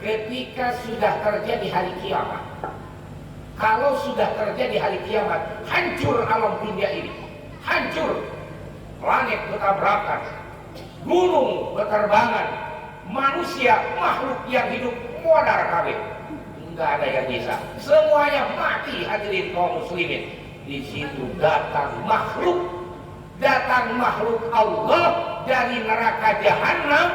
ketika sudah terjadi hari kiamat. Kalau sudah terjadi hari kiamat, hancur alam dunia ini, hancur. Langit bertabrakan, gunung berterbangan, manusia, makhluk yang hidup modar kabeh. Enggak ada yang bisa. Semuanya mati, hadirin kaum muslimin. Di situ datang makhluk Allah dari neraka jahanam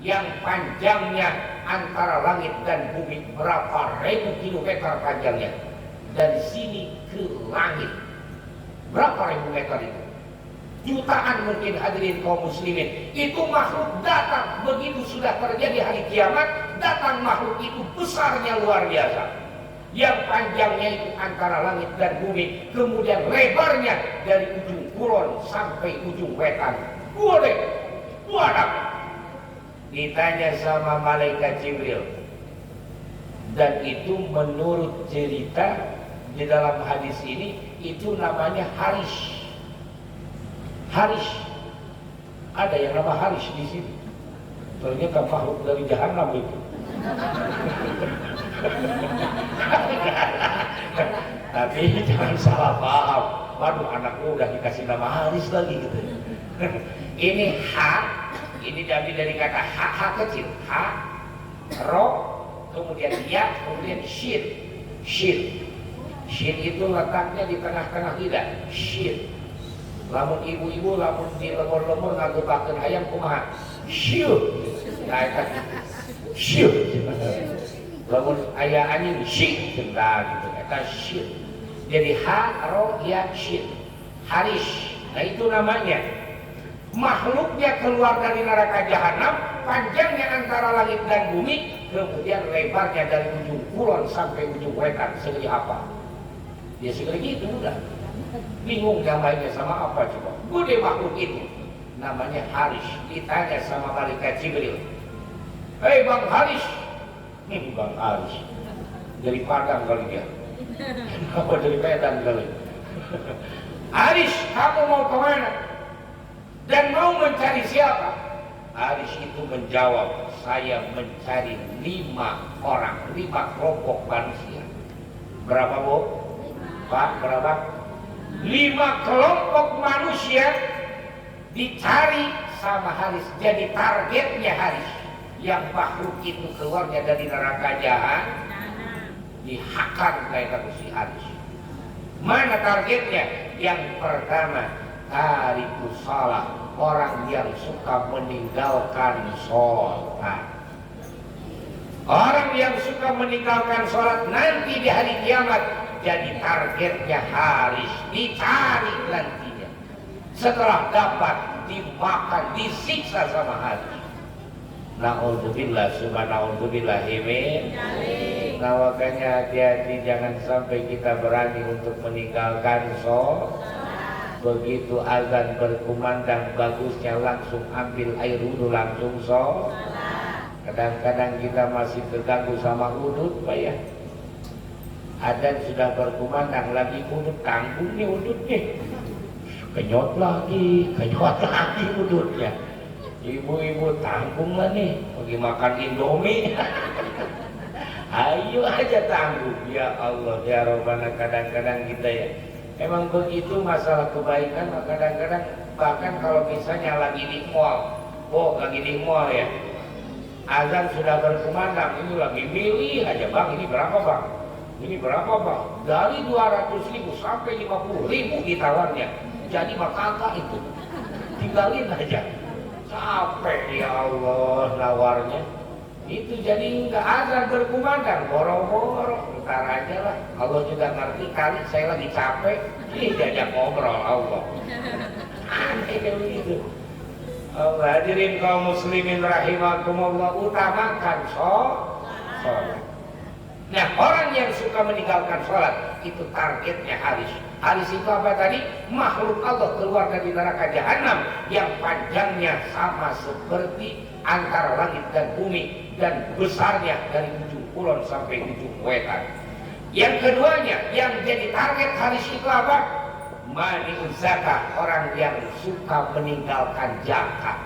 yang panjangnya antara langit dan bumi berapa ribu kilometer panjangnya. Dari sini ke langit berapa ribu meter itu? Jutaan mungkin, hadirin kaum muslimin. Itu makhluk datang begitu sudah terjadi hari kiamat. Datang makhluk itu besarnya luar biasa, yang panjangnya itu antara langit dan bumi, kemudian lebarnya dari ujung kulon sampai ujung wetan. Boleh, wadah. Ditanya sama malaikat Jibril, dan itu menurut cerita di dalam hadis ini itu namanya Haris. Haris, ada yang nama Haris di sini. Ternyata makhluk dari jahanam itu. Tapi jangan salah paham. Waduh, anakku udah dikasih nama Haris lagi gitu. Ini ha, ini diambil dari kata ha kecil, ha, ro, kemudian ya, kemudian shin. Shin itu letaknya di tengah-tengah lidah. Shin. Lamun ibu-ibu, lamun di lemur-lemur ngagepakeun hayam kumaha? Syiu. Nah, eta syiu. Lamun aya anjing syik cenah gitu. Eta syiu. Jadi ha, ro, ya, shin. Haris. Nah itu namanya. Makhluknya keluar dari neraka jahanam, panjangnya antara langit dan bumi, kemudian lebarnya dari ujung kulon sampai ujung wetan. Segede apa? Ya segede gitu udah. Bingung gambarnya sama apa coba? Gede makhluk itu. Namanya Haris. Ditanya sama malaikat Jibril, "Hei Bang Haris." Ini Bang Haris. Dari Padang kali dia. Apa dari Medan kali? Haris, kamu mau kemana? Dan mau mencari siapa? Haris itu menjawab, saya mencari 5 orang, 5 kelompok manusia. Berapa Bu? Pak, berapa? 5 kelompok manusia dicari sama Haris. Jadi targetnya Haris, yang makhluk itu keluarnya dari neraka jahanam, dihakan kayak si Haris. Mana targetnya? Yang pertama, tarikus salah, orang yang suka meninggalkan sholat. Orang yang suka meninggalkan sholat nanti di hari kiamat jadi targetnya Haris, dicari nantinya. Setelah dapat, dimakan, disiksa sama Haris. Na'udzubillah, subhana'udzubillah, himin. Nah makanya hati-hati, jangan sampai kita berani untuk meninggalkan sholat. Begitu azan berkumandang, bagusnya langsung ambil air wudhu, langsung sholat. Kadang-kadang kita masih terganggu sama udut, Pak ya. Adzan sudah berkumandang, lagi udut, tanggung nih udutnya. Kenyot lagi udutnya. Ibu-ibu tanggung lah nih, pergi makan Indomie. Ayo aja tanggung. Ya Allah, ya Rabbana, kadang-kadang kita ya emang begitu masalah kebaikan. Kadang-kadang bahkan kalau misalnya lagi di mall, lagi di mall ya, azan sudah berkumandang, ini lagi milih aja, Bang ini berapa Bang? Ini berapa Bang? Dari 200.000 sampai 50.000 ditawarnya. Jadi mah kakak itu, tinggalin aja. Capek ya Allah nawarnya. Itu jadi nggak azan berkumandang, boro-boro, ntar aja lah. Allah juga ngerti kali saya lagi capek, ini diajak ngobrol Allah. Aneh kayak begitu. Allah, hadirin kaum muslimin rahimakumullah, utamakan sholat. Nah, orang yang suka meninggalkan sholat itu targetnya Haris. Haris itu apa tadi? Makhluk Allah keluar dari neraka jahanam yang panjangnya sama seperti antara langit dan bumi dan besarnya dari ujung kulon sampai ujung wetan. Yang keduanya yang jadi target Haris itu apa? Mani'uz zakat, orang yang suka meninggalkan zakat,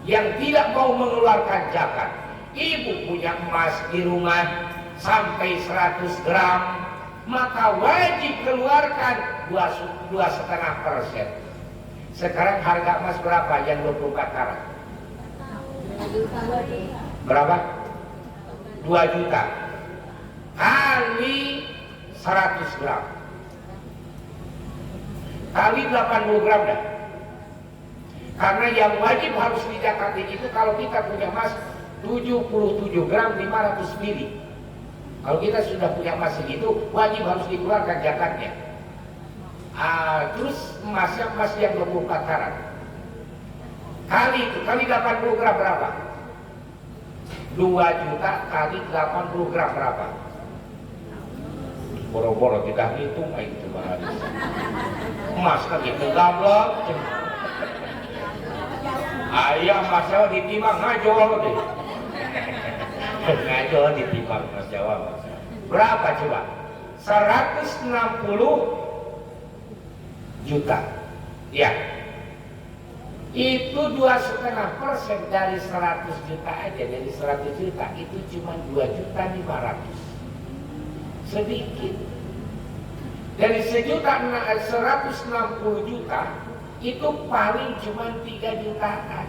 yang tidak mau mengeluarkan zakat. ibu punya emas di rumah sampai 100 gram, maka wajib keluarkan 2,5%. Sekarang harga emas berapa yang 24 karat? Berapa? 2 juta kali 100 gram kali 80 gram dah. Karena yang wajib harus dizakatin itu kalau kita punya emas 77 gram 500 mili. Kalau kita sudah punya emas segitu, wajib harus dikeluarkan zakatnya. Terus emasnya emas yang 24 karat. Kali itu, kali 80 gram berapa? 2 juta kali 80 gram berapa? Boro-boro tidak hitung itu bahas. Emas kan gitu gablok. Ayah Mas Jawa ditimbang ngajol deh. Ngajol ditimbang Mas Jawa. Berapa coba? 160 juta. Ya. Itu 2,5% dari 100 juta aja. Dari 100 juta itu cuma 2.500.000. Sedikit. Dari 160 juta itu paling cuma 3 jutaan.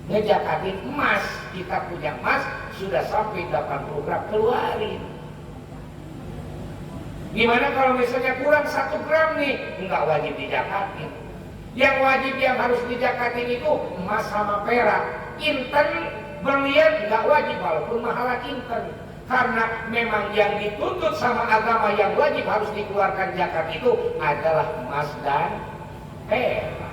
Ngejakatin emas, kita punya emas sudah sampai 80 gram, keluarin. Gimana kalau misalnya kurang 1 gram nih, nggak wajib dijakatin. Yang wajib yang harus dijakatin itu emas sama perak. Inten berlian nggak wajib walaupun mahalan inten. Karena memang yang dituntut sama agama yang wajib harus dikeluarkan zakat itu adalah emas dan perak.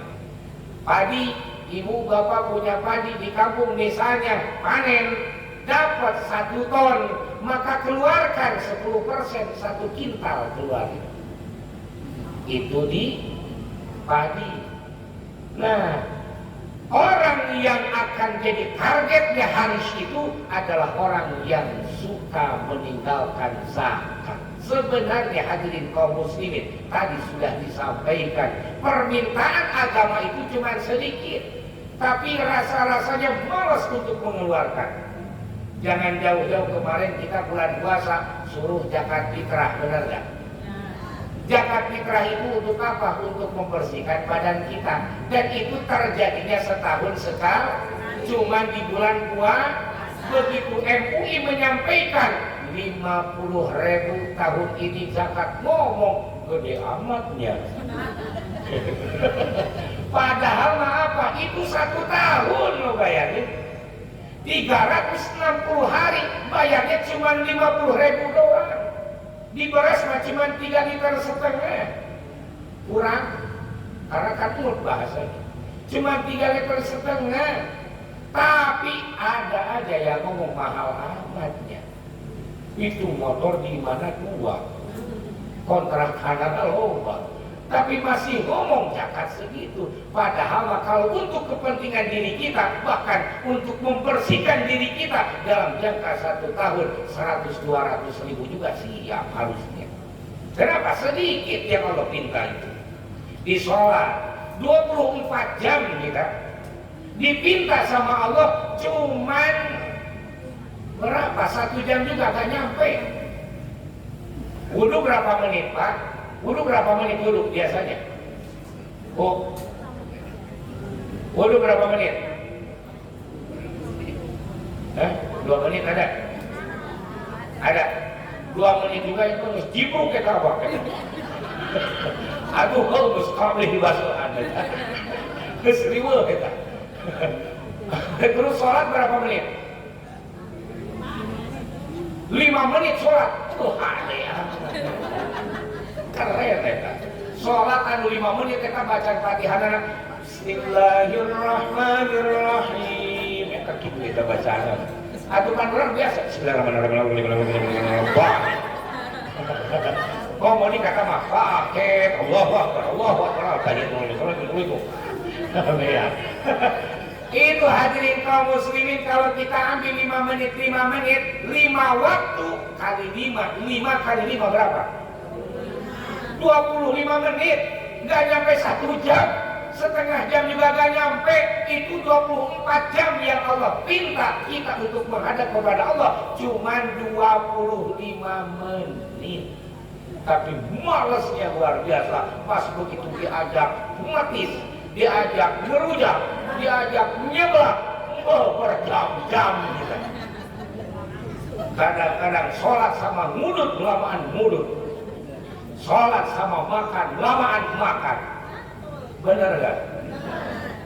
Padi, ibu bapak punya padi di kampung misalnya panen dapat 1 ton, maka keluarkan 10%, 1 kintal keluarin. Itu di padi. Nah, orang yang akan jadi targetnya haris itu adalah orang yang suka meninggalkan zakat. Sebenarnya hadirin kaum muslimin, tadi sudah disampaikan, permintaan agama itu cuma sedikit, tapi rasa-rasanya malas untuk mengeluarkan. Jangan jauh-jauh, kemarin kita bulan puasa suruh zakat fitrah, benar gak? Zakat fitrah itu untuk apa? Untuk membersihkan badan kita. Dan itu terjadinya setahun sekali. Cuma di bulan puasa. Begitu MUI menyampaikan 50.000 tahun ini zakat, ngomong gede amatnya. Padahal mah apa? Itu 1 tahun lo bayarnya. 360 hari bayarnya cuma 50.000 doang. Di beras mah cuma 3,5 liter, kurang karena katut bahasanya cuma 3,5 liter, tapi ada aja yang ngomong mahal amatnya. Itu motor di mana 2 kontrak kanan loba, tapi masih ngomong zakat segitu. Padahal kalau untuk kepentingan diri kita, bahkan untuk membersihkan diri kita dalam jangka 1 tahun 100-200 ribu juga siap harusnya. Kenapa? Sedikit yang Allah minta itu. Di sholat 24 jam kita dipinta sama Allah cuman berapa? 1 jam juga gak nyampe. Wudhu berapa menit Pak? Wudhu berapa menit wudhu biasanya? Oh, wudhu berapa menit? 2 menit ada? Ada 2 menit juga itu harus jibruk ke kabak. Aduh, harus kabel dibasuh Anda. Keseriwa kita. Terus sholat berapa menit? 5 menit sholat. Tuhan ya. Keren ya. Sholat anu 5 menit kita baca Fatihah. Bismillahirrahmanirrahim. Eta kitu kita bacaan. Atuh kan orang biasa. Bismillahirrahmanirrahim. Ngomong ini kata mah paket. Allahu Akbar, Allahu Akbar. Tadi itu. Itu hadirin kaum muslimin, kalau kita ambil 5 menit, 5 waktu kali 5 kali 5 berapa? 25 menit, nggak nyampe 1 jam. setengah jam juga gak nyampe. Itu 24 jam yang Allah pinta kita untuk menghadap kepada Allah cuman 25 menit. Tapi malesnya luar biasa. Pas begitu diajak matis, diajak ngerujak, diajak nyeblak, berjam-jam gitu. Kadang-kadang sholat sama ngudut, lamaan ngudut. Sholat sama makan, lamaan makan. Bener gak?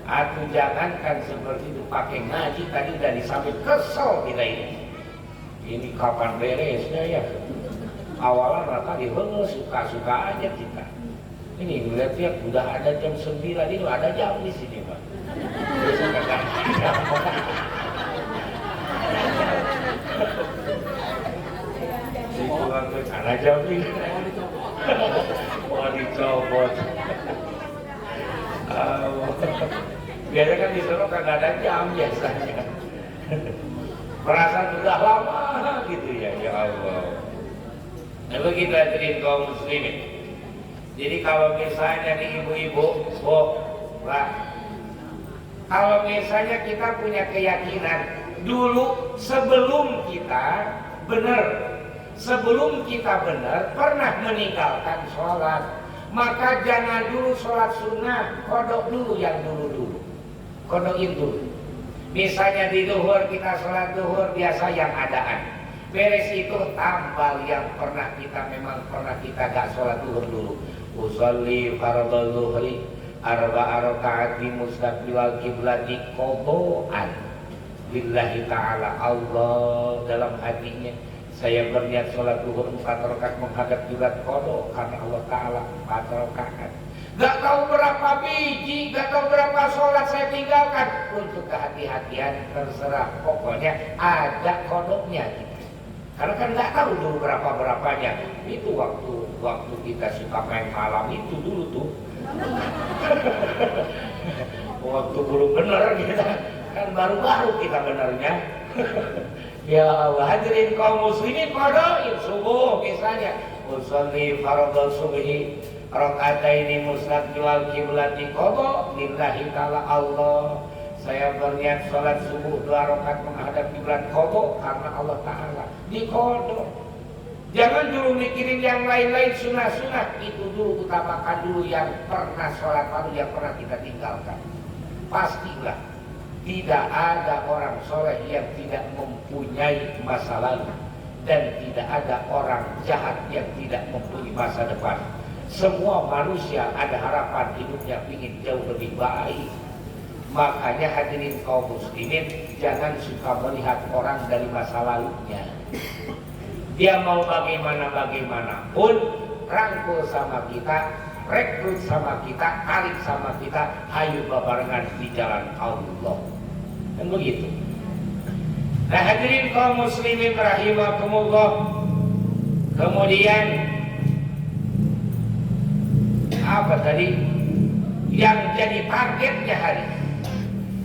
Atau jangankan seperti itu pakai ngaji tadi udah disambil kesel kita ini. Ini kapan beresnya ya? Awalan tadi suka-suka aja kita. Ini lihat udah ada jam 9 ini ada jam di sini Pak. Ada jam ini. Mau dicopot. Biasanya kan di sana kagak ada jam biasanya. Perasaan udah lama gitu ya Allah. Lalu kita hadirin kaum muslimin. Jadi kalau misalnya nih ibu-ibu, kalau misalnya kita punya keyakinan dulu sebelum kita benar pernah meninggalkan sholat, maka jangan dulu sholat sunnah, kodok dulu yang dulu, kodokin dulu. Misalnya di duhur kita sholat duhur biasa yang adaan. Beres itu tambal yang memang pernah kita gak sholat duhur dulu. Usolli fardhu zuhri arba'a rakaat di mustaqbilal kiblati qadaan lillahi ta'ala. Allah dalam hatinya saya berniat sholat duhur 4 rakaat menghadap kiblat qada karena Allah Ta'ala 4 rakaat. Gak tahu berapa biji, gak tahu berapa sholat saya tinggalkan. Untuk kehati-hatian terserah, pokoknya ada kodoknya gitu. Karena kan nggak tahu dulu berapanya. Itu waktu kita suka main malam itu dulu tuh. Waktu belum bener kita kan baru kita benernya. Ya Allah, hadirin kaum muslimin qadain subuh misalnya. Usolli fardhu subhi raka'ataini mustaqbilal kiblati qada lillahi ta'ala Allah. Saya berniat sholat subuh 2 rakaat menghadap kiblat qada karena Allah Ta'ala. Di qada. Jangan dulu mikirin yang lain-lain sunah-sunah. Itu dulu utamakan dulu yang pernah sholat lalu yang pernah kita tinggalkan. Pastilah tidak ada orang soleh yang tidak mempunyai masa lalu. Dan tidak ada orang jahat yang tidak mempunyai masa depan. Semua manusia ada harapan hidupnya ingin jauh lebih baik. Makanya hadirin kaum muslimin jangan suka melihat orang dari masa lalunya. Dia mau bagaimana pun rangkul sama kita, rekrut sama kita, tarik sama kita, hayu babarengan di jalan Allah. Dan begitu. Nah hadirin kaum muslimin rahimakumullah. Kemudian apa tadi? Yang jadi targetnya hari.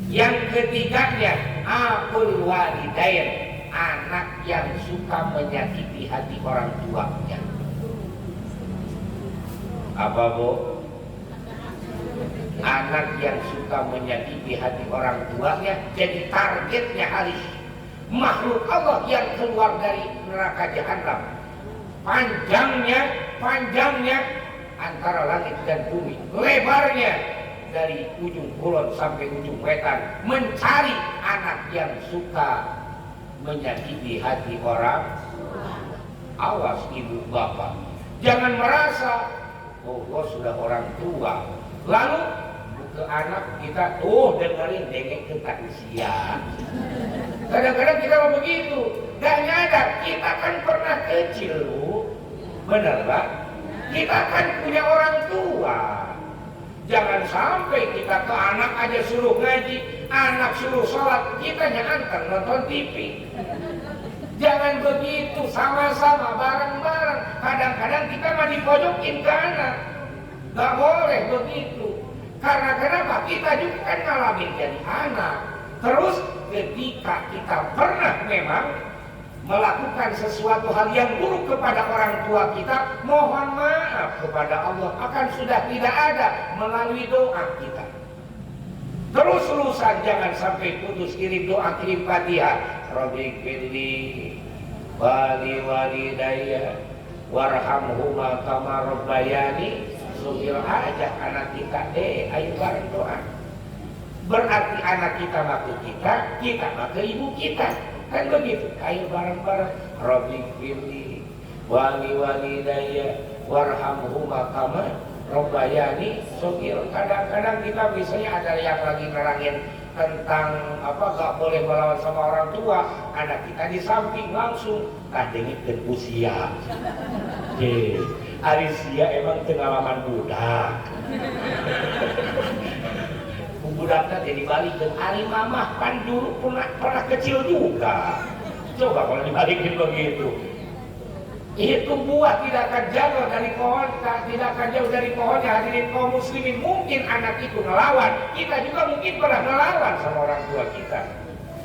Yang ketiganya aqul walidain, anak yang suka menyakiti hati orang tuanya. Apa Bu? Anak yang suka menyakiti hati orang tuanya jadi targetnya hari. Makhluk Allah yang keluar dari neraka jahanam. Panjangnya antara langit dan bumi. Lebarnya dari ujung kulon sampai ujung wetan, mencari anak yang suka menyakiti hati orang. Awas ibu bapak, jangan merasa oh sudah orang tua lalu ke anak kita dengerin dengek tentang usia. Kadang-kadang kita mau begitu, gak nyadar kita kan pernah kecil lu, bener Pak? Kita kan punya orang tua. Jangan sampai kita ke anak aja suruh ngaji, anak suruh sholat, kita nyantar nonton TV. Jangan begitu, sama-sama, bareng-bareng. Kadang-kadang kita mah dipojokin ke anak. Gak boleh begitu. Karena kenapa? Kita juga kan ngalamin jadi anak. Terus ketika kita pernah memang melakukan sesuatu hal yang buruk kepada orang tua kita, mohon maaf kepada Allah akan sudah tidak ada melalui doa kita. Terus-terusan jangan sampai putus, kirim doa, kirim Fatihah. Rabbi firli wali walidayya warhamhuma kama rabbayani sugir. Ajak anak kita, ayo bareng doa. Berarti anak kita mah ke kita, kita mah ke ibu kita. Kan begitu, ayo bareng-bareng. Rabbi firli wali walidayya warhamhuma kama rabbayani sugir. Kadang-kadang kita misalnya ada yang lagi nerangin tentang gak boleh melawan sama orang tua, anak kita di samping langsung kadengitkeun usia. Arisia emang pengalaman budak. Budaknya jadi balikin, ari mamah kan dulu pernah kecil juga. Coba kalau dibalikin begitu. Itu buah tidak akan jauh dari pohon, tidak akan jauh dari pohonnya. Hadirin kaum muslimin, mungkin anak itu ngelawan, kita juga mungkin pernah ngelawan sama orang tua kita.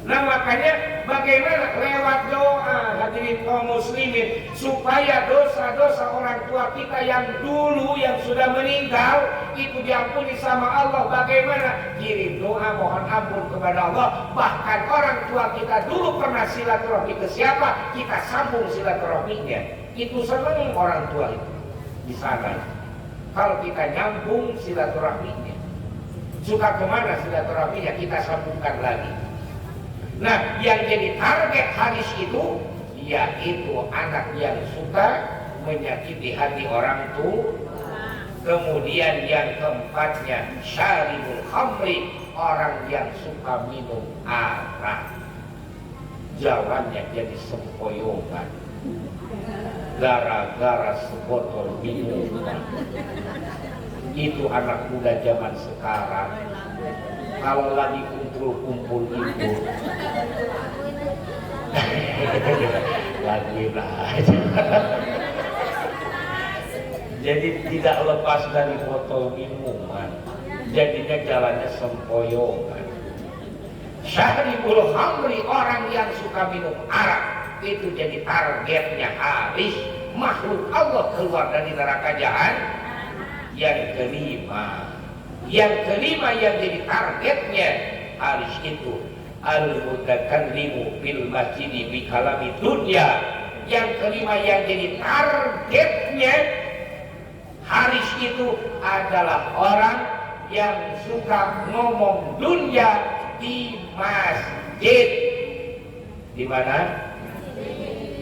Nah makanya bagaimana lewat doa, hadirin kaum muslimin, supaya dosa-dosa orang tua kita yang dulu yang sudah meninggal itu diampuni sama Allah. Bagaimana? Kirim doa mohon ampun kepada Allah. Bahkan orang tua kita dulu pernah silaturahmi ke siapa, kita sambung silaturahminya. Itu senang orang tua itu di sana. Kalau kita nyambung silaturahminya, suka kemana silaturahminya, kita sambungkan lagi. Nah, yang jadi target hadis itu yaitu anak yang suka menyakiti hati orang tua. Kemudian yang keempatnya syaribul khamri, orang yang suka minum arak. Jalannya jadi sempoyongan gara-gara sebotol minuman. Itu anak muda zaman sekarang. Kalau lagi kumpul-kumpul itu laguin aja. Jadi tidak lepas dari botol minuman, jadinya jalannya sempoyongan. Syaribul khamri, orang yang suka minum arak, itu jadi targetnya habis makhluk Allah keluar dari neraka jahanam. Yang kelima yang jadi targetnya habis itu al-mutakallimu fil masjidi bi kalami dunya. Yang kelima yang jadi targetnya haris itu adalah orang yang suka ngomong dunia di masjid. Di mana?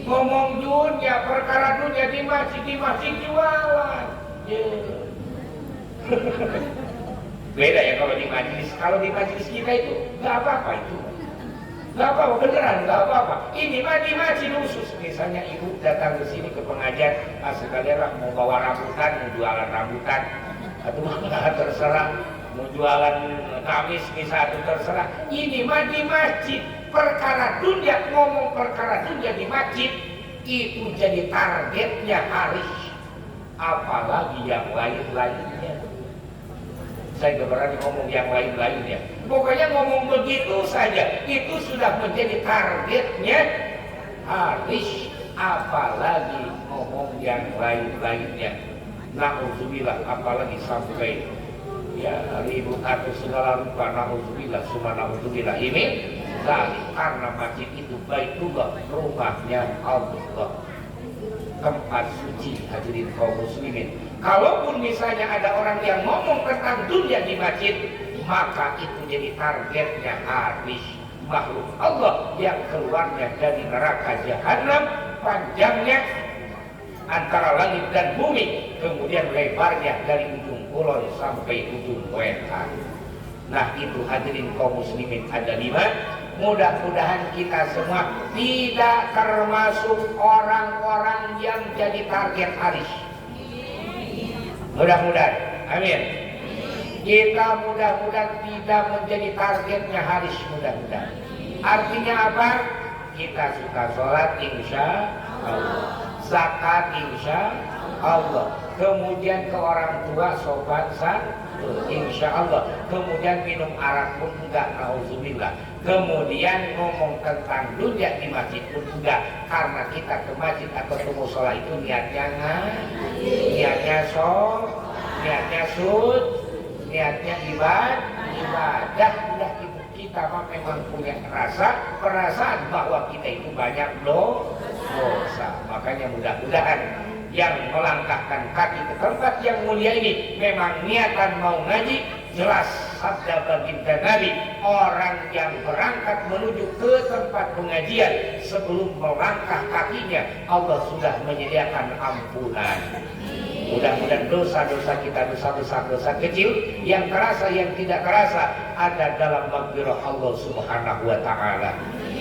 Ngomong dunia, perkara dunia di masjid jualan. Beda ya kalau di majelis. Kalau di majelis kita itu nggak apa-apa itu. Nggak apa-apa, beneran nggak apa-apa. Ini mah di masjid khusus. Misalnya ibu datang ke sini ke pengajian, sekalian lah mau bawa rambutan, mau jualan rambutan, atau terserah, mau jualan kamis misalnya terserah. Ini mah di masjid. Perkara dunia, ngomong perkara dunia di masjid itu jadi targetnya haris. Apalagi yang lain-lainnya. Saya gak berani ngomong yang lain-lainnya. Pokoknya ngomong begitu saja, itu sudah menjadi targetnya haris. Apalagi ngomong yang lain-lainnya. Na'udzubillah, apalagi sampai ya ribut atau segala rupa. Na'udzubillah, summa na'udzubillah ini. Karena masjid itu Baitullah, rumahnya Allah, tempat suci. Hadirin kaum muslimin, kalaupun misalnya ada orang yang ngomong tentang dunia di masjid, maka itu jadi targetnya habis makhluk Allah yang keluarnya dari neraka jahanam, panjangnya antara langit dan bumi, kemudian lebarnya dari ujung kulon sampai ujung wetan. Nah itu hadirin kaum muslimin ada 5. Mudah-mudahan kita semua tidak termasuk orang-orang yang jadi target haris. Mudah-mudahan, amin. Kita mudah-mudahan tidak menjadi targetnya haris, mudah-mudahan. Artinya apa? Kita suka sholat insya Allah, zakat insya Allah, kemudian ke orang tua sopan insya Allah, kemudian minum arak pun enggak, nauzubillah. Kemudian ngomong tentang dunia di masjid pun enggak, karena kita ke masjid atau ke musola itu niatnya niatnya sud, niatnya ibadah, ibadah udah itu kita memang punya perasaan bahwa kita itu banyak dosa. Makanya mudah-mudahan yang melangkahkan kaki ke tempat yang mulia ini memang niatan mau ngaji, jelas sabda baginda Nabi, orang yang berangkat menuju ke tempat pengajian sebelum melangkah kakinya Allah sudah menyediakan ampunan. Mudah-mudahan dosa-dosa kita, dosa kecil yang terasa, yang tidak terasa ada dalam maghfirah Allah Subhanahu wa taala.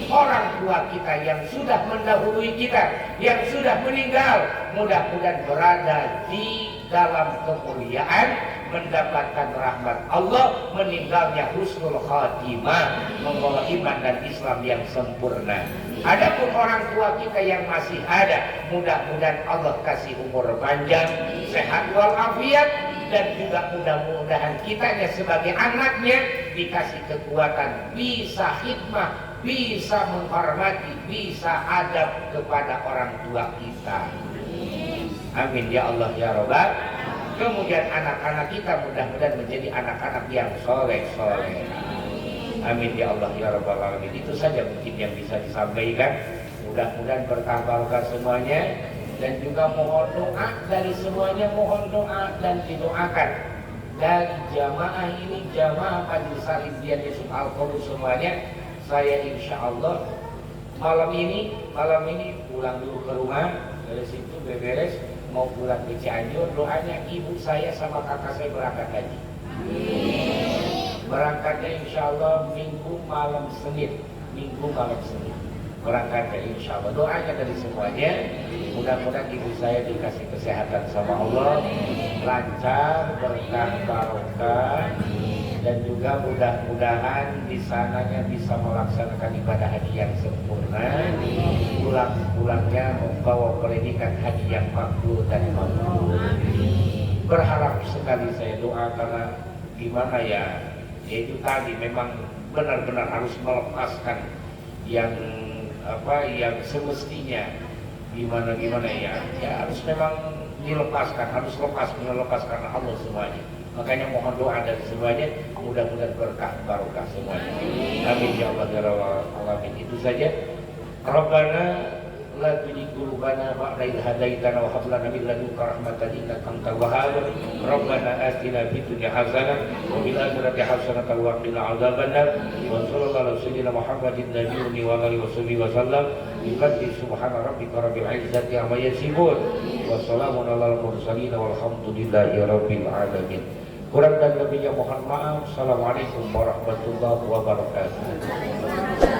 Orang tua kita yang sudah mendahului kita, yang sudah meninggal, mudah-mudahan berada di dalam kemuliaan, mendapatkan rahmat Allah, meninggalnya husnul khatimah, membawa iman dan Islam yang sempurna. Adapun orang tua kita yang masih ada, mudah-mudahan Allah kasih umur panjang, sehat walafiat, dan juga mudah-mudahan kitanya sebagai anaknya dikasih kekuatan, bisa khidmah, bisa menghormati, bisa adab kepada orang tua kita. Amin ya Allah ya Rabbal. Kemudian anak-anak kita mudah-mudahan menjadi anak-anak yang soleh-soleh. Amin ya Allah ya Rabbal alamin. Itu saja mungkin yang bisa disampaikan. Mudah-mudahan berkah barokah semuanya, dan juga mohon doa dari semuanya, mohon doa dan didoakan dari jamaah ini, jamaah Majelis Salim Dian Yusuf Al-Qur'an semuanya. Saya insya Allah malam ini pulang dulu ke rumah, dari situ beberes mau pulang ke Cianjur. Doanya ibu saya sama kakak saya berangkat haji. Berangkatnya insya Allah minggu malam Senin. Berangkatnya insya Allah. Doanya dari semuanya, mudah-mudahan ibu saya dikasih kesehatan sama Allah, lancar, berkah barokah, dan juga mudah-mudahan di sananya bisa melaksanakan ibadah haji yang sempurna, pulang-pulangnya membawa pendidikan haji yang makbul dan mabrur. Berharap sekali saya doa, karena gimana ya, itu tadi memang benar-benar harus melepaskan yang semestinya, gimana ya harus memang dilepaskan, harus melepas karena Allah semuanya. Makanya mohon doa dari semuanya, mudah-mudahan berkah barokah semuanya. Amin ya Allah ya Rabbal alamin. Itu saja. Rabbana la tuzigh qulubana ba'da idh hadaitana wa hab lana min ladunka rahmatan innaka antal wahhab. Rabbana atina fid dunya hasanah wa fil akhirati hasanah wa qina adzabannar. Wa sallallahu ala sayyidina Muhammadin nabiyyi wa alihi washabihi wasallam. Biqadri subhana rabbika rabbil izzati amma yasifun wa salamun alal mursalin walhamdulillahi rabbil alamin. Kurang dan lebihnya mohon maaf. Assalamualaikum warahmatullahi wabarakatuh.